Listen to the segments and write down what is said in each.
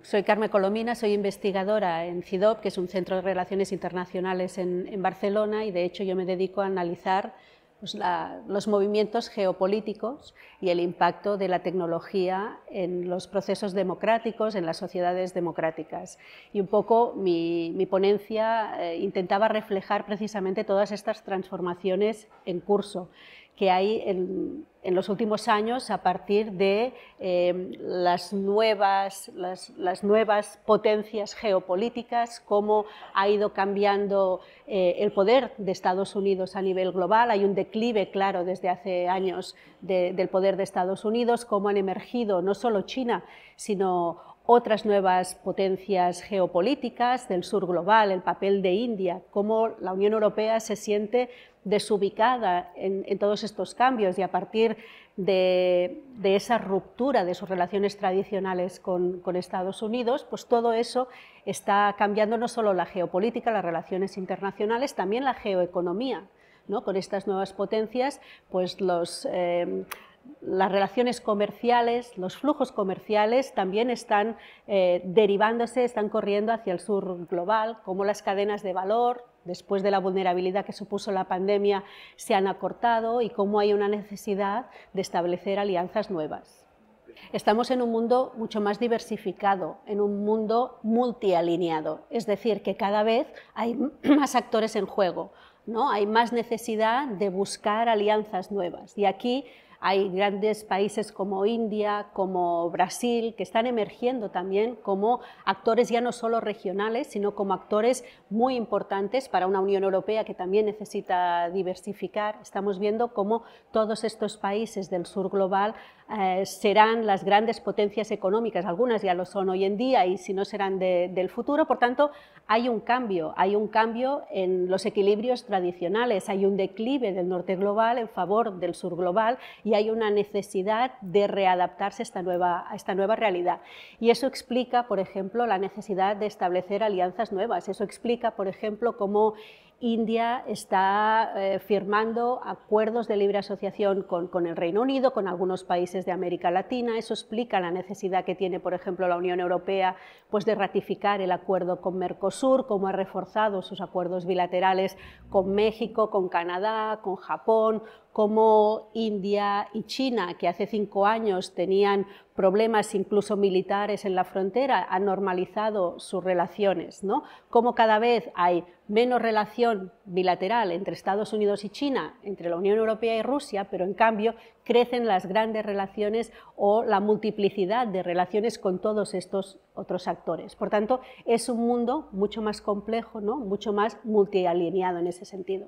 Soy Carme Colomina, soy investigadora en CIDOB, que es un centro de relaciones internacionales en Barcelona, y de hecho yo me dedico a analizar los movimientos geopolíticos y el impacto de la tecnología en los procesos democráticos, en las sociedades democráticas. Y un poco mi ponencia intentaba reflejar precisamente todas estas transformaciones en curso que hay en los últimos años a partir de las nuevas potencias geopolíticas, cómo ha ido cambiando el poder de Estados Unidos a nivel global. Hay un declive claro desde hace años del poder de Estados Unidos, cómo han emergido no solo China, sino otras nuevas potencias geopolíticas del sur global, el papel de India, cómo la Unión Europea se siente desubicada en todos estos cambios, y a partir de esa ruptura de sus relaciones tradicionales con Estados Unidos, pues todo eso está cambiando no solo la geopolítica, las relaciones internacionales, también la geoeconomía, ¿no? Con estas nuevas potencias, pues las relaciones comerciales, los flujos comerciales también están derivándose, están corriendo hacia el sur global, como las cadenas de valor, después de la vulnerabilidad que supuso la pandemia, se han acortado, y cómo hay una necesidad de establecer alianzas nuevas. Estamos en un mundo mucho más diversificado, en un mundo multialineado, es decir, que cada vez hay más actores en juego, ¿no? Hay más necesidad de buscar alianzas nuevas, y aquí hay grandes países como India, como Brasil, que están emergiendo también como actores ya no solo regionales, sino como actores muy importantes para una Unión Europea que también necesita diversificar. Estamos viendo cómo todos estos países del sur global serán las grandes potencias económicas, algunas ya lo son hoy en día y si no serán del futuro. Por tanto, hay un cambio en los equilibrios tradicionales, hay un declive del norte global en favor del sur global, y hay una necesidad de readaptarse a esta nueva realidad. Y eso explica, por ejemplo, la necesidad de establecer alianzas nuevas. Eso explica, por ejemplo, cómo India está firmando acuerdos de libre asociación con el Reino Unido, con algunos países de América Latina. Eso explica la necesidad que tiene, por ejemplo, la Unión Europea, pues, de ratificar el acuerdo con Mercosur, cómo ha reforzado sus acuerdos bilaterales con México, con Canadá, con Japón, como India y China, que hace 5 años tenían problemas incluso militares en la frontera, han normalizado sus relaciones, ¿no? Como cada vez hay menos relación bilateral entre Estados Unidos y China, entre la Unión Europea y Rusia, pero en cambio crecen las grandes relaciones o la multiplicidad de relaciones con todos estos otros actores. Por tanto, es un mundo mucho más complejo, ¿no? Mucho más multialineado en ese sentido.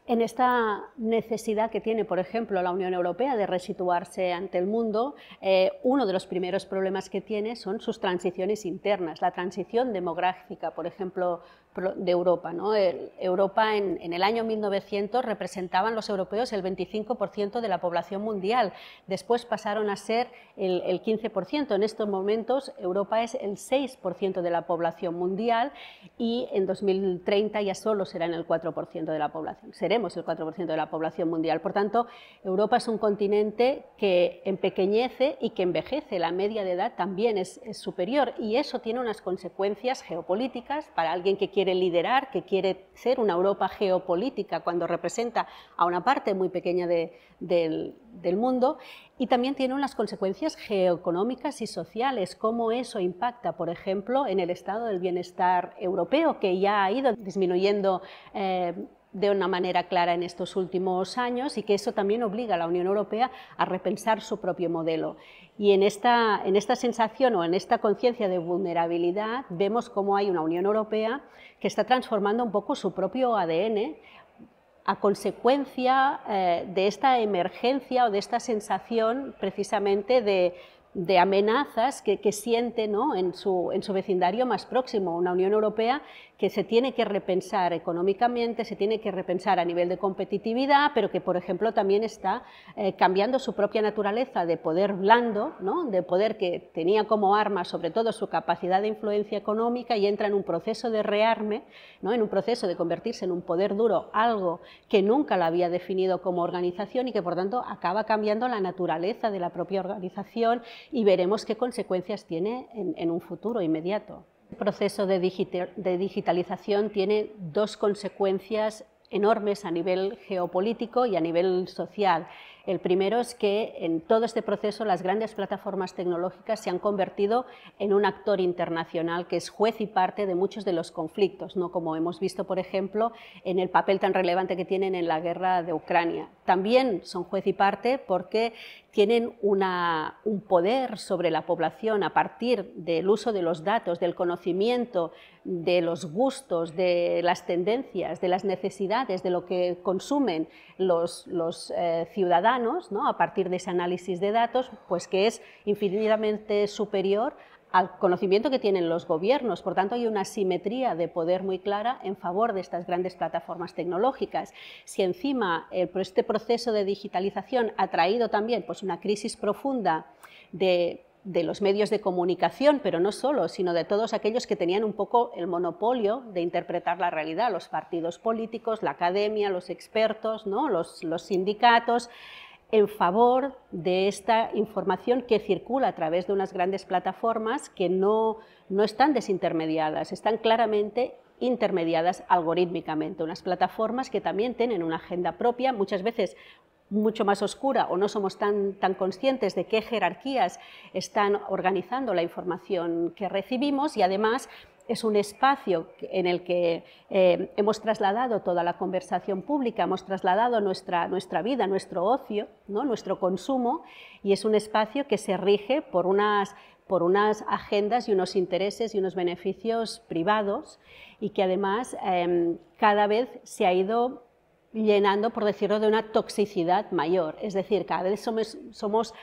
En esta necesidad que tiene, por ejemplo, la Unión Europea de resituarse ante el mundo, uno de los primeros problemas que tiene son sus transiciones internas, la transición demográfica, por ejemplo, de Europa, ¿no? Europa en el año 1900 representaban los europeos el 25% de la población mundial, después pasaron a ser el 15%, en estos momentos Europa es el 6% de la población mundial, y en 2030 ya solo serán el 4% de la población. Seremos el 4% de la población mundial. Por tanto, Europa es un continente que empequeñece y que envejece, la media de edad también es superior, y eso tiene unas consecuencias geopolíticas para alguien que quiere liderar, que quiere ser una Europa geopolítica cuando representa a una parte muy pequeña del mundo, y también tiene unas consecuencias geoeconómicas y sociales, cómo eso impacta, por ejemplo, en el estado del bienestar europeo, que ya ha ido disminuyendo de una manera clara en estos últimos años, y que eso también obliga a la Unión Europea a repensar su propio modelo. Y en esta sensación o en esta conciencia de vulnerabilidad vemos cómo hay una Unión Europea que está transformando un poco su propio ADN a consecuencia de esta emergencia o de esta sensación precisamente de amenazas que siente, ¿no?, en su vecindario más próximo, una Unión Europea que se tiene que repensar económicamente, se tiene que repensar a nivel de competitividad, pero que, por ejemplo, también está cambiando su propia naturaleza de poder blando, ¿no? De poder que tenía como arma sobre todo su capacidad de influencia económica, y entra en un proceso de rearme, ¿no? En un proceso de convertirse en un poder duro, algo que nunca la había definido como organización y que por tanto acaba cambiando la naturaleza de la propia organización, y veremos qué consecuencias tiene en un futuro inmediato. El proceso de digitalización tiene dos consecuencias enormes a nivel geopolítico y a nivel social. El primero es que en todo este proceso las grandes plataformas tecnológicas se han convertido en un actor internacional que es juez y parte de muchos de los conflictos, ¿no? Como hemos visto, por ejemplo, en el papel tan relevante que tienen en la guerra de Ucrania. También son juez y parte porque tienen un poder sobre la población a partir del uso de los datos, del conocimiento, de los gustos, de las tendencias, de las necesidades, de lo que consumen los ciudadanos, ¿no? A partir de ese análisis de datos, pues que es infinitamente superior al conocimiento que tienen los gobiernos. Por tanto, hay una asimetría de poder muy clara en favor de estas grandes plataformas tecnológicas. Si encima este proceso de digitalización ha traído también pues, una crisis profunda de los medios de comunicación, pero no solo, sino de todos aquellos que tenían un poco el monopolio de interpretar la realidad, los partidos políticos, la academia, los expertos, ¿no? los sindicatos, en favor de esta información que circula a través de unas grandes plataformas que no están desintermediadas, están claramente intermediadas algorítmicamente, unas plataformas que también tienen una agenda propia, muchas veces mucho más oscura, o no somos tan conscientes de qué jerarquías están organizando la información que recibimos, y además es un espacio en el que hemos trasladado toda la conversación pública, hemos trasladado nuestra vida, nuestro ocio, ¿no? Nuestro consumo, y es un espacio que se rige por unas agendas y unos intereses y unos beneficios privados, y que además cada vez se ha ido llenando, por decirlo, de una toxicidad mayor. Es decir, cada vez somos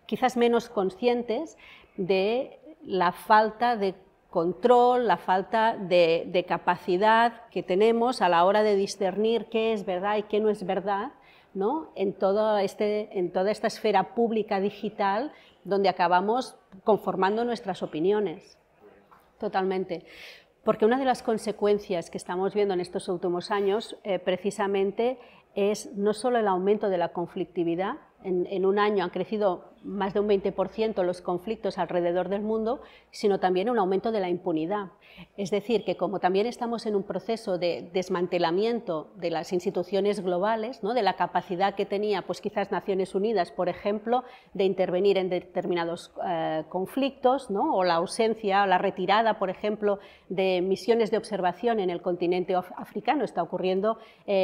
quizás menos conscientes de la falta de control, la falta de capacidad que tenemos a la hora de discernir qué es verdad y qué no es verdad, ¿no? en toda esta esfera pública digital, donde acabamos conformando nuestras opiniones. Totalmente. Porque una de las consecuencias que estamos viendo en estos últimos años precisamente es no solo el aumento de la conflictividad. En un año han crecido más de un 20% los conflictos alrededor del mundo, sino también un aumento de la impunidad. Es decir, que como también estamos en un proceso de desmantelamiento de las instituciones globales, ¿no? De la capacidad que tenía pues quizás Naciones Unidas, por ejemplo, de intervenir en determinados conflictos, ¿no? O la ausencia, la retirada, por ejemplo, de misiones de observación en el continente africano. Está ocurriendo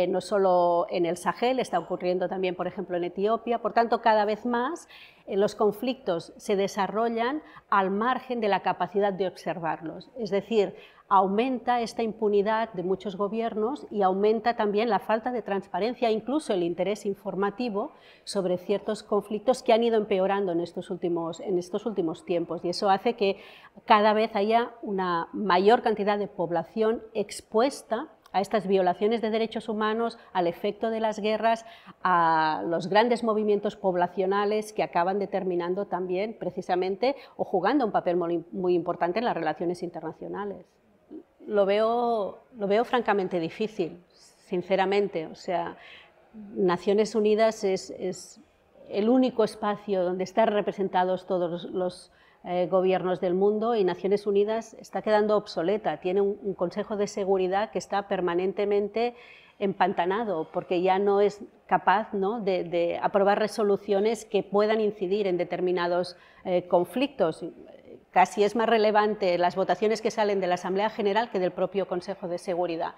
no solo en el Sahel, está ocurriendo también, por ejemplo, en Etiopía. Por tanto, cada vez más los conflictos se desarrollan al margen de la capacidad de observarlos. Es decir, aumenta esta impunidad de muchos gobiernos y aumenta también la falta de transparencia, incluso el interés informativo sobre ciertos conflictos que han ido empeorando en estos últimos tiempos. Y eso hace que cada vez haya una mayor cantidad de población expuesta a estas violaciones de derechos humanos, al efecto de las guerras, a los grandes movimientos poblacionales que acaban determinando también, precisamente, o jugando un papel muy importante en las relaciones internacionales. Lo veo francamente difícil, sinceramente. O sea, Naciones Unidas es el único espacio donde están representados todos los gobiernos del mundo, y Naciones Unidas está quedando obsoleta, tiene un Consejo de Seguridad que está permanentemente empantanado porque ya no es capaz, ¿no? de aprobar resoluciones que puedan incidir en determinados conflictos. Casi es más relevante las votaciones que salen de la Asamblea General que del propio Consejo de Seguridad.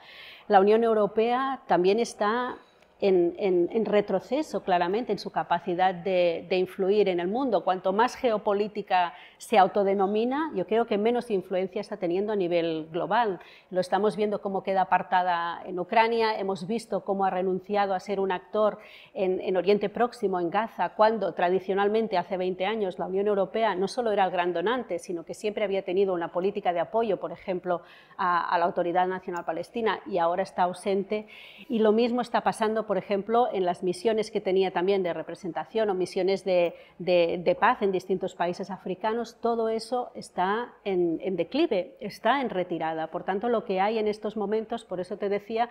La Unión Europea también está en retroceso claramente en su capacidad de influir en el mundo. Cuanto más geopolítica se autodenomina, yo creo que menos influencia está teniendo a nivel global. Lo estamos viendo cómo queda apartada en Ucrania, hemos visto cómo ha renunciado a ser un actor en Oriente Próximo, en Gaza, cuando tradicionalmente hace 20 años la Unión Europea no solo era el gran donante, sino que siempre había tenido una política de apoyo, por ejemplo, a la Autoridad Nacional Palestina, y ahora está ausente. Y lo mismo está pasando, por ejemplo, en las misiones que tenía también de representación o misiones de paz en distintos países africanos. Todo eso está en declive, está en retirada. Por tanto, lo que hay en estos momentos, por eso te decía,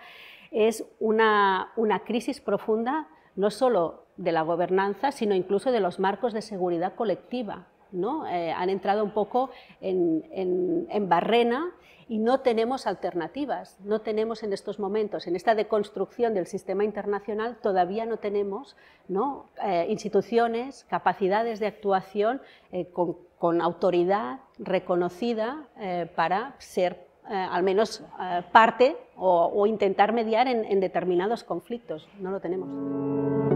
es una crisis profunda, no solo de la gobernanza, sino incluso de los marcos de seguridad colectiva, ¿no? Han entrado un poco en barrena y no tenemos alternativas, no tenemos en estos momentos, en esta deconstrucción del sistema internacional, todavía no tenemos, ¿no?, instituciones, capacidades de actuación con autoridad reconocida para ser al menos parte o intentar mediar en determinados conflictos. No lo tenemos.